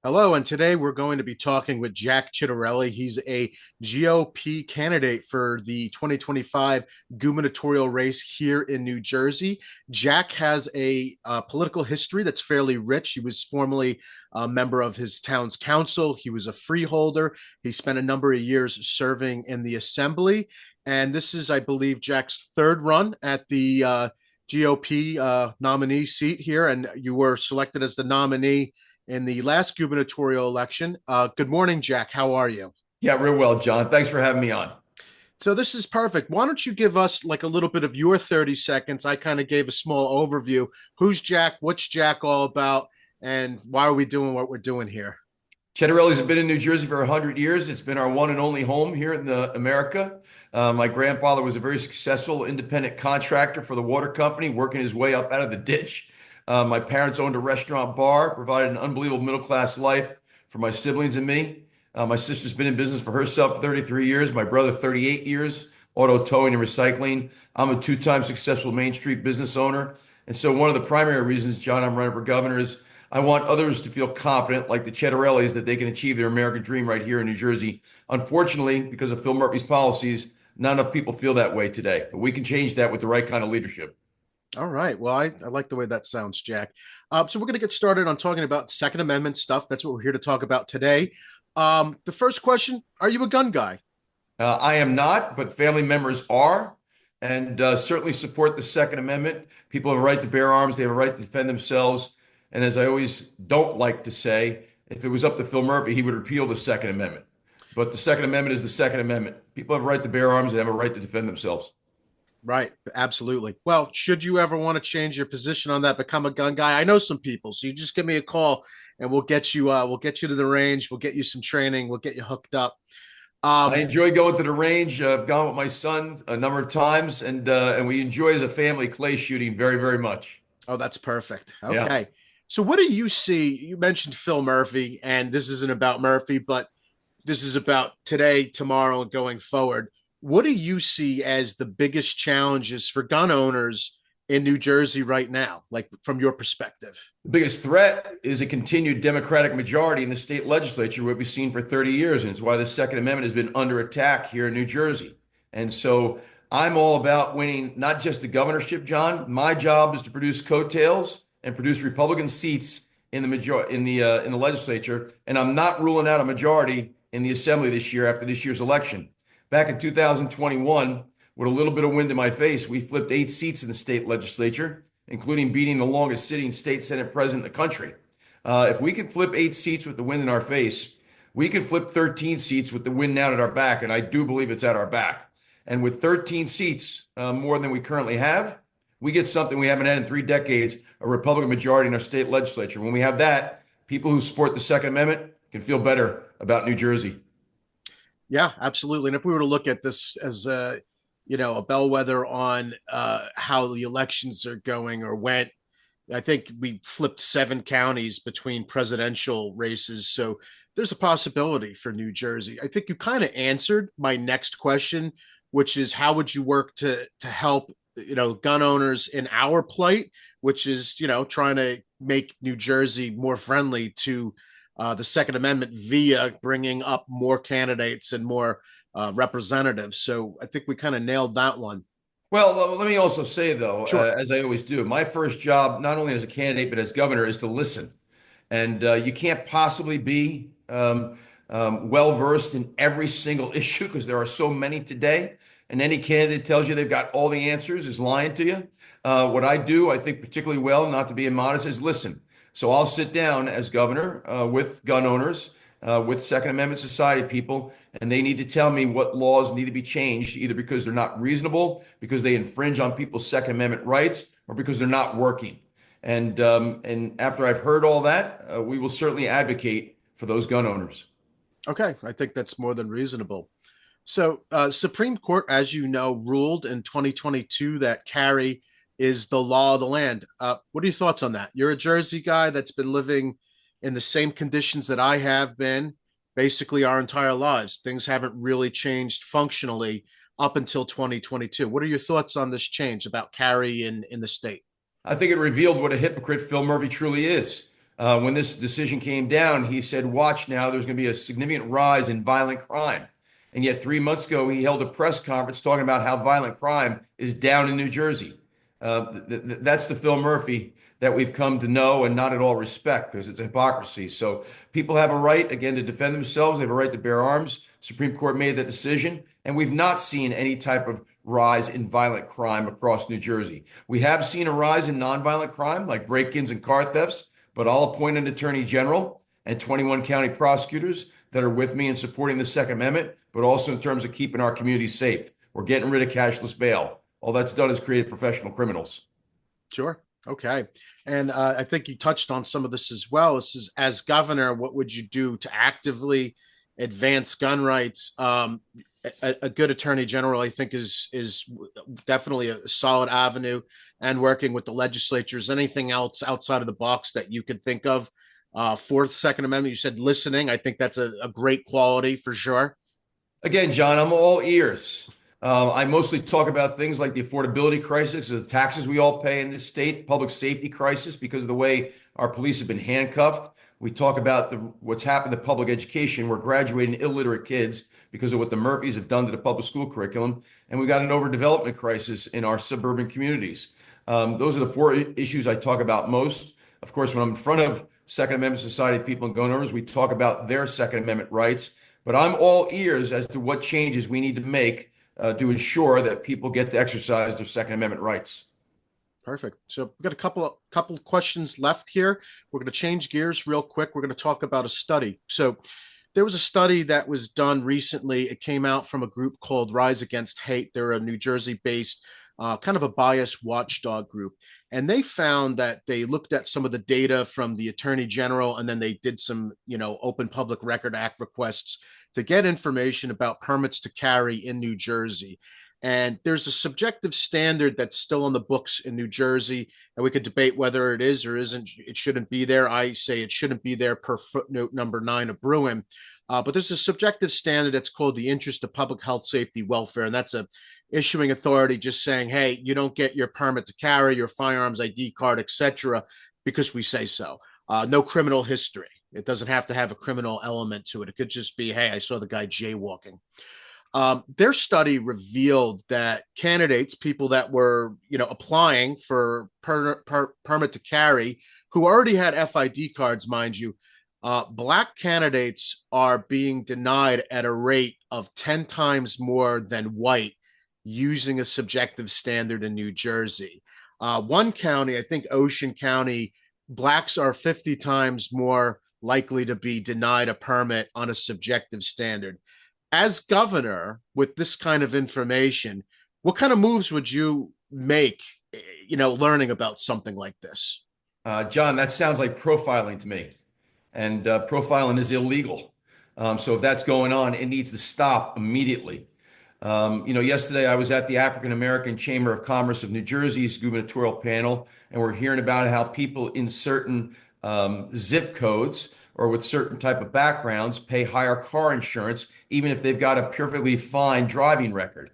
Hello, and today we're going to be talking with Jack Ciattarelli. He's a GOP candidate for the 2025 gubernatorial race here in New Jersey. Jack has a political history that's fairly rich. He was formerly a member of his town's council. He was a freeholder. He spent a number of years serving in the assembly. And this is, I believe, Jack's third run at the GOP nominee seat here. And you were selected as the nominee in the last gubernatorial election. Good morning, Jack. How are you? Yeah, real well, John. Thanks for having me on. So this is perfect. Why don't you give us like a little bit of your 30 seconds? I kind of gave a small overview. Who's Jack? What's Jack all about? And why are we doing what we're doing here? Ciattarelli's been in New Jersey for 100 years. It's been our one and only home here in America. My grandfather was a very successful independent contractor for the water company, working his way up out of the ditch. My parents owned a restaurant bar, provided an unbelievable middle-class life for my siblings and me. My sister's been in business for herself for 33 years, my brother 38 years, auto towing and recycling. I'm a two-time successful Main Street business owner. And so one of the primary reasons, John, I'm running for governor is I want others to feel confident, like the Ciattarellis, that they can achieve their American dream right here in New Jersey. Unfortunately, because of Phil Murphy's policies, not enough people feel that way today. But we can change that with the right kind of leadership. All right. Well, I like the way that sounds, Jack. So we're going to get started on talking about Second Amendment stuff. That's what we're here to talk about today. The first question, are you a gun guy? I am not, but family members are, and certainly support the Second Amendment. People have a right to bear arms. They have a right to defend themselves. And as I always don't like to say, if it was up to Phil Murphy, he would repeal the Second Amendment. But the Second Amendment is the Second Amendment. People have a right to bear arms. They have a right to defend themselves. Right, absolutely. Well, should you ever want to change your position on that, become a gun guy? I know some people, so you just give me a call and we'll get you to the range, we'll get you some training, we'll get you hooked up. I Um, enjoy going to the range. I've gone with my son a number of times, and we enjoy as a family clay shooting very, very much. oh, that's perfect. Yeah. Okay. So what do you see? You mentioned Phil Murphy, and this isn't about Murphy, but this is about today, tomorrow, and going forward. What do you see as the biggest challenges for gun owners in New Jersey right now, like from your perspective? The biggest threat is a continued Democratic majority in the state legislature, what we've seen for 30 years. And it's why the Second Amendment has been under attack here in New Jersey. And so I'm all about winning not just the governorship, John. My job is to produce coattails and produce Republican seats in the legislature. And I'm not ruling out a majority in the assembly this year after this year's election. Back in 2021, with a little bit of wind in my face, we flipped 8 seats in the state legislature, including beating the longest sitting state Senate president in the country. If we can flip 8 seats with the wind in our face, we can flip 13 seats with the wind out at our back, and I do believe it's at our back. And with 13 seats, more than we currently have, we get something we haven't had in 3 decades, a Republican majority in our state legislature. When we have that, people who support the Second Amendment can feel better about New Jersey. Yeah, absolutely. And if we were to look at this as a bellwether on how the elections are going or went, I think we flipped 7 counties between presidential races. So there's a possibility for New Jersey. I think you kind of answered my next question, which is how would you work to help gun owners in our plight, which is trying to make New Jersey more friendly to the Second Amendment via bringing up more candidates and more representatives. So I think we kind of nailed that one. Well, let me also say, though, Sure. as I always do, my first job, not only as a candidate, but as governor, is to listen. And you can't possibly be well versed in every single issue because there are so many today. And any candidate tells you they've got all the answers is lying to you. What I do, I think particularly well, not to be immodest, is listen. So I'll sit down as governor with gun owners, with Second Amendment Society people, and they need to tell me what laws need to be changed, either because they're not reasonable, because they infringe on people's Second Amendment rights, or because they're not working. And after I've heard all that, we will certainly advocate for those gun owners. Okay. I think that's more than reasonable. So, Supreme Court, as you know, ruled in 2022 that carry is the law of the land. What are your thoughts on that? You're a Jersey guy that's been living in the same conditions that I have been basically our entire lives. Things haven't really changed functionally up until 2022. What are your thoughts on this change about carry in the state? I think it revealed what a hypocrite Phil Murphy truly is. When this decision came down, he said, watch now, there's going to be a significant rise in violent crime. And yet 3 months ago, he held a press conference talking about how violent crime is down in New Jersey. That's the Phil Murphy that we've come to know and not at all respect, because it's hypocrisy. So people have a right, again, to defend themselves. They have a right to bear arms. Supreme Court made that decision, and we've not seen any type of rise in violent crime across New Jersey. We have seen a rise in nonviolent crime like break-ins and car thefts, but I'll appoint an attorney general and 21 county prosecutors that are with me in supporting the Second Amendment, but also in terms of keeping our communities safe. We're getting rid of cashless bail. All that's done is create professional criminals. Sure. Okay. And I think you touched on some of this as well. This is, as governor, what would you do to actively advance gun rights? A good attorney general, I think, is definitely a solid avenue, and working with the legislatures. Anything else outside of the box that you could think of for the Second Amendment? You said listening. I think that's a great quality for sure. Again, John, I'm all ears. I mostly talk about things like the affordability crisis, the taxes we all pay in this state, public safety crisis because of the way our police have been handcuffed. We talk about what's happened to public education. We're graduating illiterate kids because of what the Murphys have done to the public school curriculum. And we got an overdevelopment crisis in our suburban communities. Those are the four issues I talk about most. Of course, when I'm in front of Second Amendment Society people and gun owners, we talk about their Second Amendment rights. But I'm all ears as to what changes we need to make to ensure that people get to exercise their Second Amendment rights. Perfect. So we've got a couple of questions left here. We're going to change gears real quick. We're going to talk about a study. So there was a study that was done recently. It came out from a group called Rise Against Hate. They're a New Jersey-based kind of a bias watchdog group. And they found that they looked at some of the data from the Attorney General, and then they did some, Open Public Record Act requests to get information about permits to carry in New Jersey. And there's a subjective standard that's still on the books in New Jersey, and we could debate whether it is or isn't. It shouldn't be there. I say it shouldn't be there per footnote number 9 of Bruin. But there's a subjective standard that's called the interest of public health, safety, welfare, and that's a issuing authority just saying, hey, you don't get your permit to carry, your firearms ID card, etc., because we say so. No criminal history. It doesn't have to have a criminal element to it. It could just be, hey, I saw the guy jaywalking. Their study revealed that candidates, people that were, applying for permit to carry, who already had FID cards, mind you, Black candidates are being denied at a rate of 10 times more than white using a subjective standard in New Jersey. One county, I think Ocean County, Blacks are 50 times more likely to be denied a permit on a subjective standard. As governor, with this kind of information, what kind of moves would you make, learning about something like this? John, that sounds like profiling to me. And profiling is illegal. So if that's going on, it needs to stop immediately. Yesterday I was at the African American Chamber of Commerce of New Jersey's gubernatorial panel, and we're hearing about how people in certain zip codes or with certain type of backgrounds pay higher car insurance, even if they've got a perfectly fine driving record.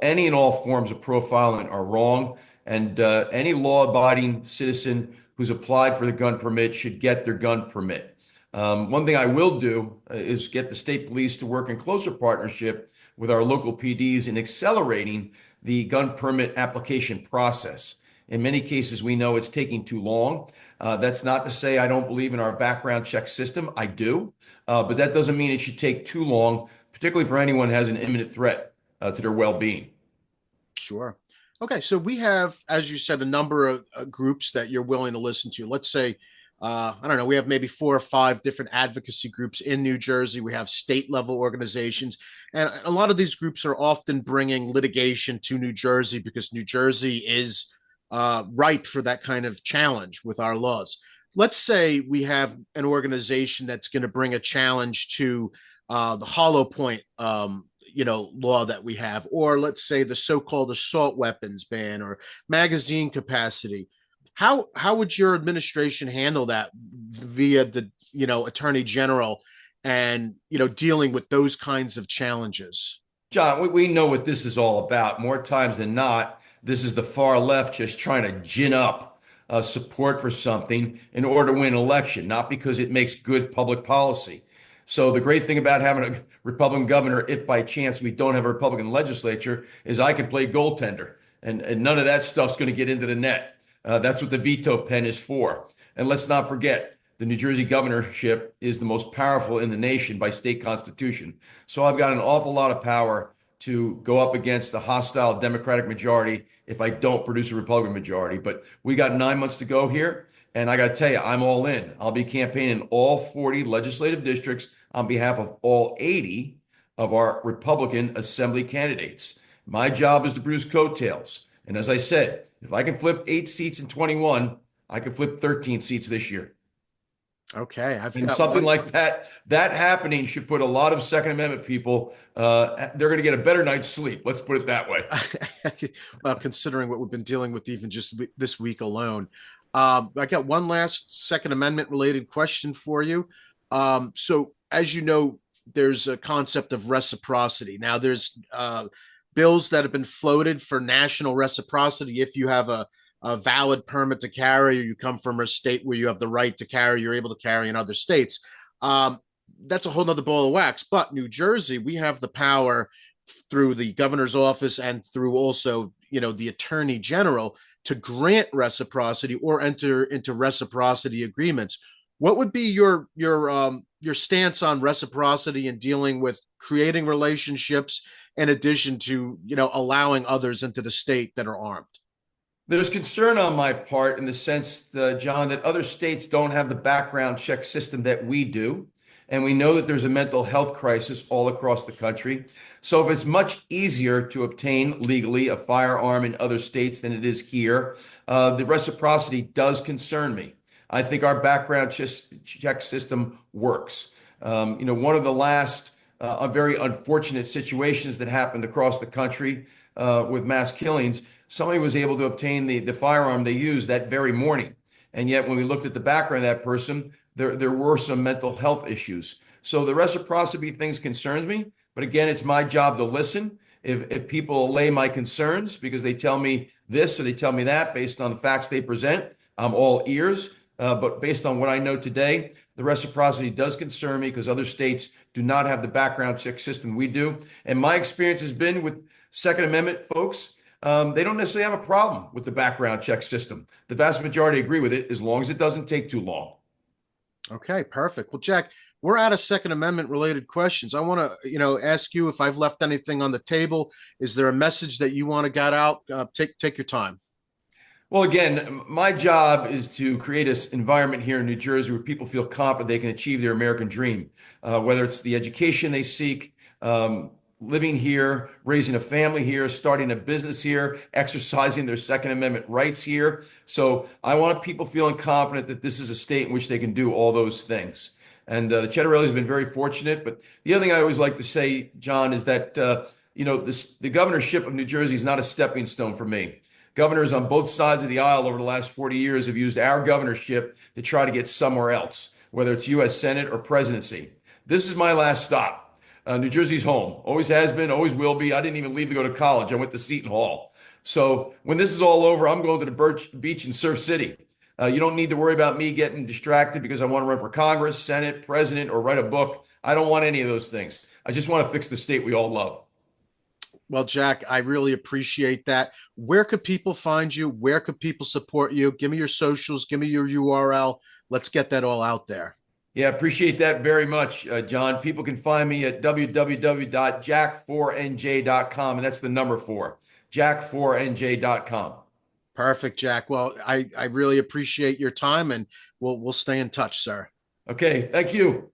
Any and all forms of profiling are wrong, and any law-abiding citizen who's applied for the gun permit should get their gun permit. One thing I will do is get the state police to work in closer partnership with our local PDs in accelerating the gun permit application process. In many cases, we know it's taking too long. That's not to say I don't believe in our background check system. I do, but that doesn't mean it should take too long, particularly for anyone who has an imminent threat to their well-being. Sure. Okay, so we have, as you said, a number of groups that you're willing to listen to. Let's say, I don't know, we have maybe 4 or 5 different advocacy groups in New Jersey. We have state level organizations, and a lot of these groups are often bringing litigation to New Jersey because New Jersey is ripe for that kind of challenge with our laws. Let's say we have an organization that's going to bring a challenge to the Hollow Point law that we have, or let's say the so-called assault weapons ban or magazine capacity. How would your administration handle that via the attorney general and dealing with those kinds of challenges? John, we know what this is all about. More times than not, this is the far left just trying to gin up support for something in order to win an election, not because it makes good public policy. So the great thing about having a Republican governor, if by chance we don't have a Republican legislature, is I can play goaltender, and none of that stuff's going to get into the net. That's what the veto pen is for. And let's not forget, the New Jersey governorship is the most powerful in the nation by state constitution. So I've got an awful lot of power to go up against the hostile Democratic majority if I don't produce a Republican majority. But we got 9 months to go here. And I got to tell you, I'm all in. I'll be campaigning in all 40 legislative districts on behalf of all 80 of our Republican Assembly candidates. My job is to produce coattails. And as I said, if I can flip 8 seats in 21, I can flip 13 seats this year. Okay, I've And got something one. like that happening should put a lot of Second Amendment people, they're going to get a better night's sleep. Let's put it that way. Well, considering what we've been dealing with even just this week alone. I got one last Second Amendment related question for you. So, as you know, there's a concept of reciprocity. Now, there's bills that have been floated for national reciprocity. If you have a valid permit to carry, or you come from a state where you have the right to carry, you're able to carry in other states. That's a whole nother ball of wax. But New Jersey, we have the power through the governor's office and through also, the attorney general to grant reciprocity or enter into reciprocity agreements. What would be your stance on reciprocity and dealing with creating relationships in addition to allowing others into the state that are armed? There's concern on my part in the sense, John, that other states don't have the background check system that we do. And we know that there's a mental health crisis all across the country. So if it's much easier to obtain legally a firearm in other states than it is here, the reciprocity does concern me. I think our background check system works. One of the last very unfortunate situations that happened across the country with mass killings, somebody was able to obtain the firearm they used that very morning. And yet when we looked at the background of that person, there were some mental health issues. So the reciprocity things concerns me. But again, it's my job to listen. If people allay my concerns because they tell me this or they tell me that based on the facts they present, I'm all ears. But based on what I know today, the reciprocity does concern me because other states do not have the background check system we do. And my experience has been with Second Amendment folks, they don't necessarily have a problem with the background check system. The vast majority agree with it as long as it doesn't take too long. Okay, perfect. Well, Jack, we're out of Second Amendment related questions. I want to, ask you if I've left anything on the table. Is there a message that you want to get out? Take your time. Well, again, my job is to create an environment here in New Jersey where people feel confident they can achieve their American dream, whether it's the education they seek, living here, raising a family here, starting a business here, exercising their Second Amendment rights here. So I want people feeling confident that this is a state in which they can do all those things. And the Ciattarelli has been very fortunate. But the other thing I always like to say, John, is that the governorship of New Jersey is not a stepping stone for me. Governors on both sides of the aisle over the last 40 years have used our governorship to try to get somewhere else, whether it's U.S. Senate or presidency. This is my last stop. New Jersey's home. Always has been, always will be. I didn't even leave to go to college. I went to Seton Hall. So when this is all over, I'm going to the beach in Surf City. You don't need to worry about me getting distracted because I want to run for Congress, Senate, president, or write a book. I don't want any of those things. I just want to fix the state we all love. Well, Jack, I really appreciate that. Where could people find you? Where could people support you? Give me your socials. Give me your URL. Let's get that all out there. Yeah, appreciate that very much, John. People can find me at www.jack4nj.com, and that's the number 4, jack4nj.com. Perfect, Jack. Well, I really appreciate your time, and we'll stay in touch, sir. Okay, thank you.